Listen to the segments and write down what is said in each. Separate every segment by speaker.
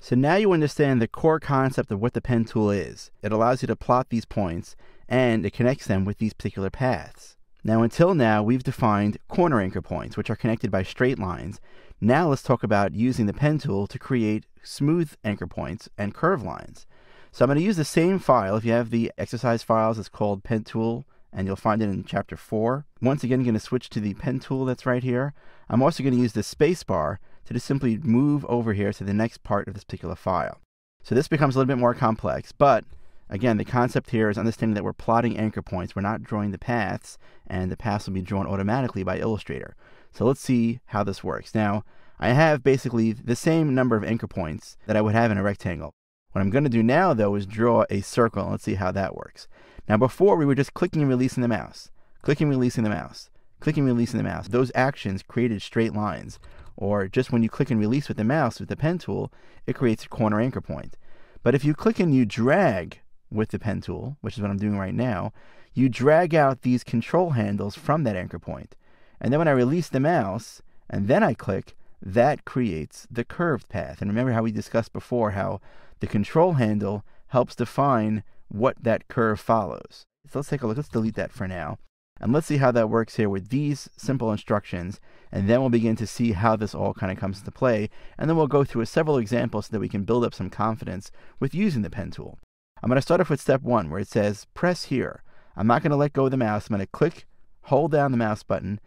Speaker 1: So now you understand the core concept of what the pen tool is. It allows you to plot these points, and it connects them with these particular paths. Now, until now, we've defined corner anchor points, which are connected by straight lines. Now let's talk about using the pen tool to create smooth anchor points and curve lines. So I'm going to use the same file. If you have the exercise files, it's called Pen Tool, and you'll find it in Chapter 4. Once again, I'm going to switch to the pen tool that's right here. I'm also going to use the space bar to just simply move over here to the next part of this particular file. So this becomes a little bit more complex, but again, the concept here is understanding that we're plotting anchor points. We're not drawing the paths, and the paths will be drawn automatically by Illustrator. So let's see how this works. Now, I have basically the same number of anchor points that I would have in a rectangle. What I'm going to do now, though, is draw a circle, and let's see how that works. Now, before, we were just clicking and releasing the mouse, clicking, releasing the mouse, clicking, releasing the mouse. Those actions created straight lines, or just when you click and release with the mouse with the pen tool, it creates a corner anchor point. But if you click and you drag with the pen tool, which is what I'm doing right now, you drag out these control handles from that anchor point. And then when I release the mouse, and then I click, that creates the curved path. And remember how we discussed before how the control handle helps define what that curve follows. So let's take a look. Let's delete that for now. And let's see how that works here with these simple instructions. And then we'll begin to see how this all kind of comes into play. And then we'll go through several examples so that we can build up some confidence with using the pen tool. I'm going to start off with step 1, where it says press here. I'm not going to let go of the mouse. I'm going to click, hold down the mouse button,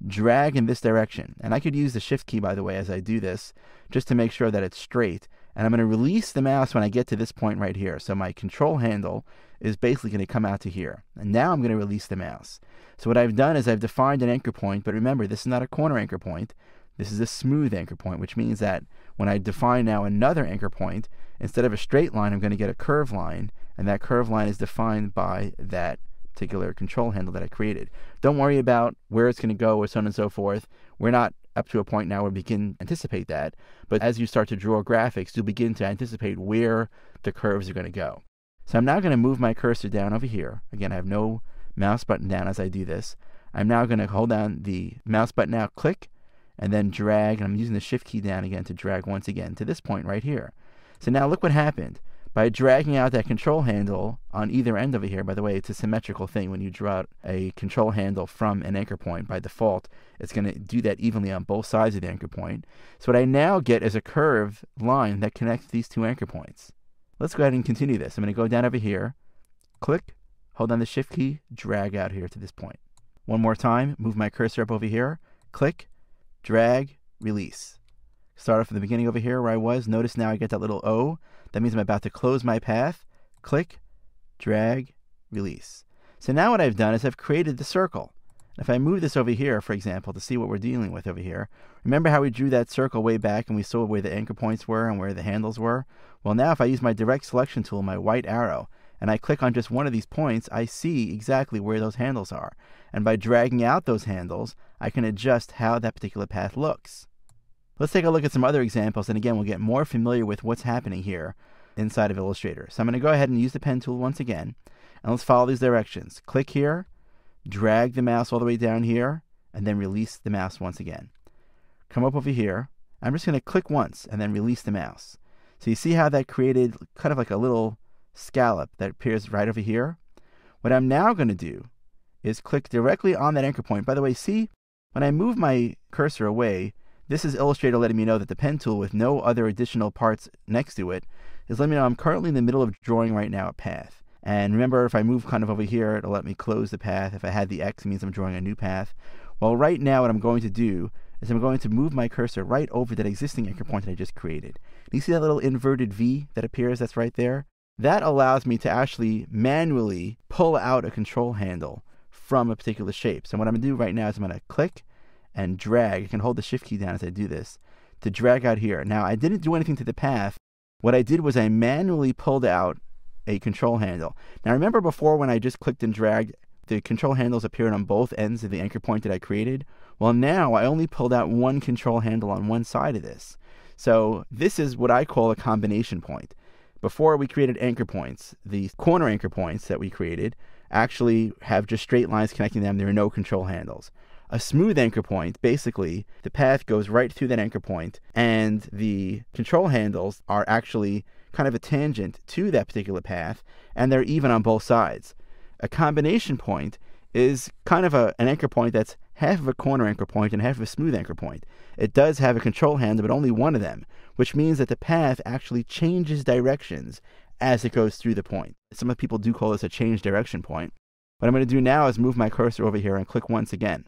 Speaker 1: drag in this direction. And I could use the shift key, by the way, as I do this, just to make sure that it's straight. And I'm going to release the mouse when I get to this point right here. So my control handle is basically going to come out to here. And now I'm going to release the mouse. So what I've done is I've defined an anchor point, but remember, this is not a corner anchor point. This is a smooth anchor point, which means that when I define now another anchor point, instead of a straight line, I'm going to get a curved line, and that curved line is defined by that particular control handle that I created. Don't worry about where it's going to go or so on and so forth. We're not up to a point now where we can anticipate that, but as you start to draw graphics, you'll begin to anticipate where the curves are going to go. So I'm now going to move my cursor down over here. Again, I have no mouse button down as I do this. I'm now going to hold down the mouse button now, click, and then drag, and I'm using the shift key down again to drag once again to this point right here. So now look what happened. By dragging out that control handle on either end over here, by the way, it's a symmetrical thing. When you draw out a control handle from an anchor point, by default, it's going to do that evenly on both sides of the anchor point. So what I now get is a curved line that connects these two anchor points. Let's go ahead and continue this. I'm going to go down over here, click, hold down the shift key, drag out here to this point. One more time, move my cursor up over here, click, drag, release. Start off from the beginning over here where I was. Notice now I get that little O. That means I'm about to close my path. Click, drag, release. So now what I've done is I've created the circle. If I move this over here, for example, to see what we're dealing with over here, remember how we drew that circle way back and we saw where the anchor points were and where the handles were? Well, now if I use my direct selection tool, my white arrow, and I click on just one of these points, I see exactly where those handles are. And by dragging out those handles, I can adjust how that particular path looks. Let's take a look at some other examples, and again, we'll get more familiar with what's happening here inside of Illustrator. So I'm going to go ahead and use the pen tool once again, and let's follow these directions. Click here, drag the mouse all the way down here, and then release the mouse once again. Come up over here. I'm just going to click once and then release the mouse. So you see how that created kind of like a little scallop that appears right over here? What I'm now going to do is click directly on that anchor point. By the way, see, when I move my cursor away, this is Illustrator letting me know that the pen tool with no other additional parts next to it is letting me know I'm currently in the middle of drawing right now a path. And remember, if I move kind of over here, it'll let me close the path. If I had the X, it means I'm drawing a new path. Well, right now what I'm going to do is I'm going to move my cursor right over that existing anchor point that I just created. Do you see that little inverted V that appears that's right there? That allows me to actually manually pull out a control handle from a particular shape. So what I'm going to do right now is I'm going to click and drag. I can hold the shift key down as I do this to drag out here. Now, I didn't do anything to the path. What I did was I manually pulled out a control handle. Now, remember before when I just clicked and dragged, the control handles appeared on both ends of the anchor point that I created? Well, now I only pulled out one control handle on one side of this. So this is what I call a combination point. Before we created anchor points, the corner anchor points that we created actually have just straight lines connecting them. There are no control handles. A smooth anchor point, basically, the path goes right through that anchor point, and the control handles are actually kind of a tangent to that particular path, and they're even on both sides. A combination point is kind of an anchor point that's half of a corner anchor point and half of a smooth anchor point. It does have a control handle, but only one of them, which means that the path actually changes directions as it goes through the point. Some people do call this a change direction point. What I'm going to do now is move my cursor over here and click once again.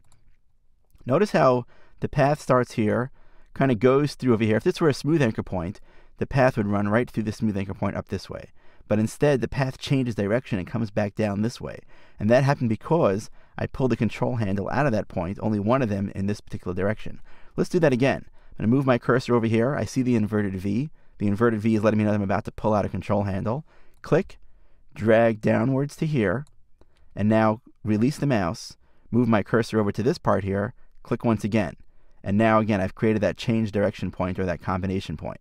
Speaker 1: Notice how the path starts here, kind of goes through over here. If this were a smooth anchor point, the path would run right through the smooth anchor point up this way. But instead, the path changes direction and comes back down this way. And that happened because I pulled the control handle out of that point, only one of them in this particular direction. Let's do that again. I'm going to move my cursor over here. I see the inverted V. The inverted V is letting me know that I'm about to pull out a control handle. Click, drag downwards to here, and now release the mouse, move my cursor over to this part here, click once again. And now again, I've created that change direction point or that combination point.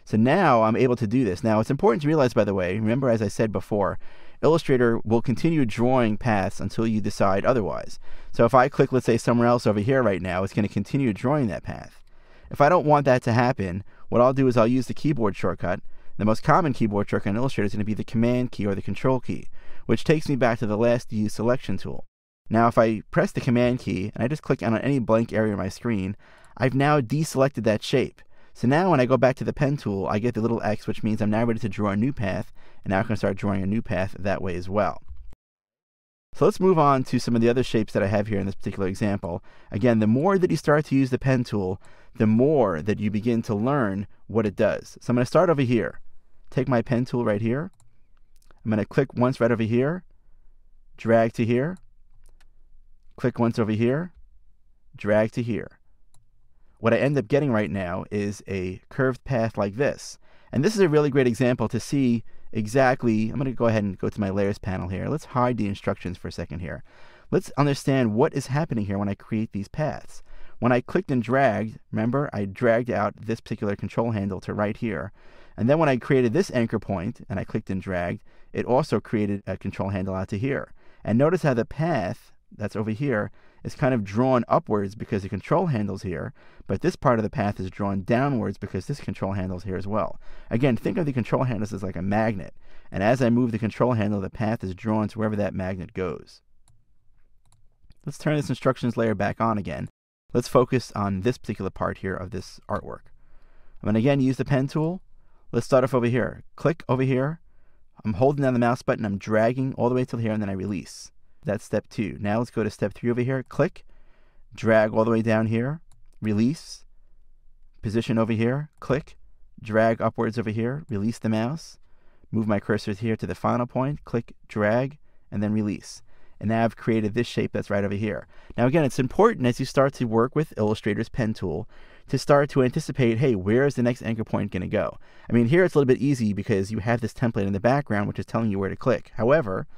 Speaker 1: So now I'm able to do this. Now it's important to realize, by the way, remember as I said before, Illustrator will continue drawing paths until you decide otherwise. So if I click, let's say, somewhere else over here right now, it's going to continue drawing that path. If I don't want that to happen, what I'll do is I'll use the keyboard shortcut. The most common keyboard shortcut in Illustrator is going to be the Command key or the Control key, which takes me back to the last used selection tool. Now if I press the Command key and I just click on any blank area on my screen, I've now deselected that shape. So now when I go back to the pen tool, I get the little X, which means I'm now ready to draw a new path, and now I can start drawing a new path that way as well. So let's move on to some of the other shapes that I have here in this particular example. Again, the more that you start to use the pen tool, the more that you begin to learn what it does. So I'm going to start over here. Take my pen tool right here. I'm going to click once right over here, drag to here, click once over here, drag to here. What I end up getting right now is a curved path like this. And this is a really great example to see exactly. I'm going to go ahead and go to my layers panel here. Let's hide the instructions for a second here. Let's understand what is happening here when I create these paths. When I clicked and dragged, remember, I dragged out this particular control handle to right here. And then when I created this anchor point and I clicked and dragged, it also created a control handle out to here. And notice how the path that's over here is kind of drawn upwards because the control handle's here, but this part of the path is drawn downwards because this control handle's here as well. Again, think of the control handles as like a magnet, and as I move the control handle, the path is drawn to wherever that magnet goes. Let's turn this instructions layer back on again. Let's focus on this particular part here of this artwork. I'm going to again use the pen tool. Let's start off over here. Click over here. I'm holding down the mouse button, I'm dragging all the way till here, and then I release. That's step 2. Now let's go to step 3 over here. Click, drag all the way down here, release, position over here, click, drag upwards over here, release the mouse, move my cursor here to the final point, click, drag, and then release. And now I've created this shape that's right over here. Now again, it's important as you start to work with Illustrator's pen tool to start to anticipate, hey, where is the next anchor point going to go? I mean, here it's a little bit easy because you have this template in the background which is telling you where to click. However,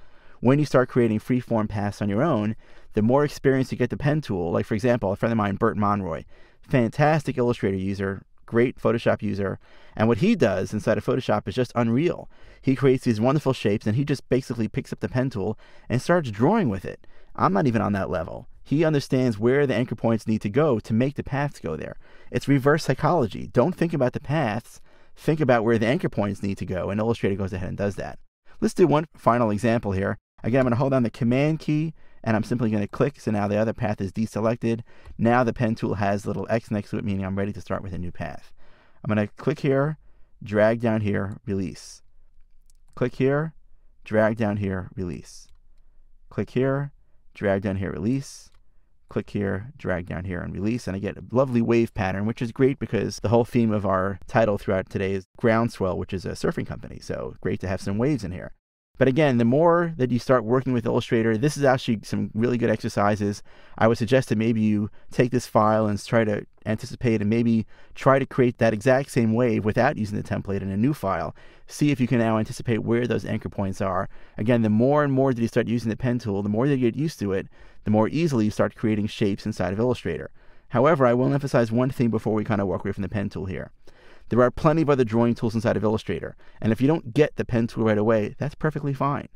Speaker 1: when you start creating freeform paths on your own, the more experience you get the pen tool, like for example, a friend of mine, Bert Monroy, fantastic Illustrator user, great Photoshop user, and what he does inside of Photoshop is just unreal. He creates these wonderful shapes and he just basically picks up the pen tool and starts drawing with it. I'm not even on that level. He understands where the anchor points need to go to make the paths go there. It's reverse psychology. Don't think about the paths, think about where the anchor points need to go, and Illustrator goes ahead and does that. Let's do one final example here. Again, I'm going to hold down the Command key, and I'm simply going to click, so now the other path is deselected. Now the pen tool has a little X next to it, meaning I'm ready to start with a new path. I'm going to click here, drag down here, release. Click here, drag down here, release. Click here, drag down here, release. Click here, drag down here, and release, and I get a lovely wave pattern, which is great because the whole theme of our title throughout today is Groundswell, which is a surfing company, so great to have some waves in here. But again, the more that you start working with Illustrator, this is actually some really good exercises. I would suggest that maybe you take this file and try to anticipate and maybe try to create that exact same wave without using the template in a new file. See if you can now anticipate where those anchor points are. Again, the more and more that you start using the pen tool, the more that you get used to it, the more easily you start creating shapes inside of Illustrator. However, I will emphasize one thing before we kind of walk away from the pen tool here. There are plenty of other drawing tools inside of Illustrator, and if you don't get the pen tool right away, that's perfectly fine.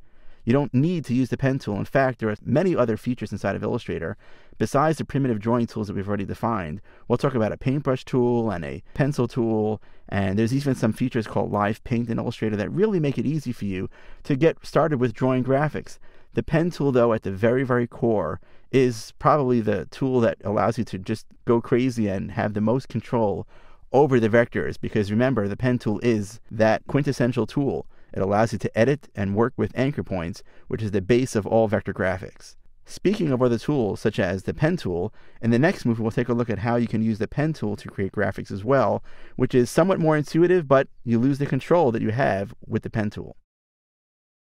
Speaker 1: You don't need to use the pen tool. In fact, there are many other features inside of Illustrator besides the primitive drawing tools that we've already defined. We'll talk about a paintbrush tool and a pencil tool, and there's even some features called Live Paint in Illustrator that really make it easy for you to get started with drawing graphics. The pen tool, though, at the very, very core, is probably the tool that allows you to just go crazy and have the most control over the vectors, because remember, the pen tool is that quintessential tool. It allows you to edit and work with anchor points, which is the base of all vector graphics. Speaking of other tools, such as the pen tool, in the next movie we'll take a look at how you can use the pen tool to create graphics as well, which is somewhat more intuitive, but you lose the control that you have with the pen tool.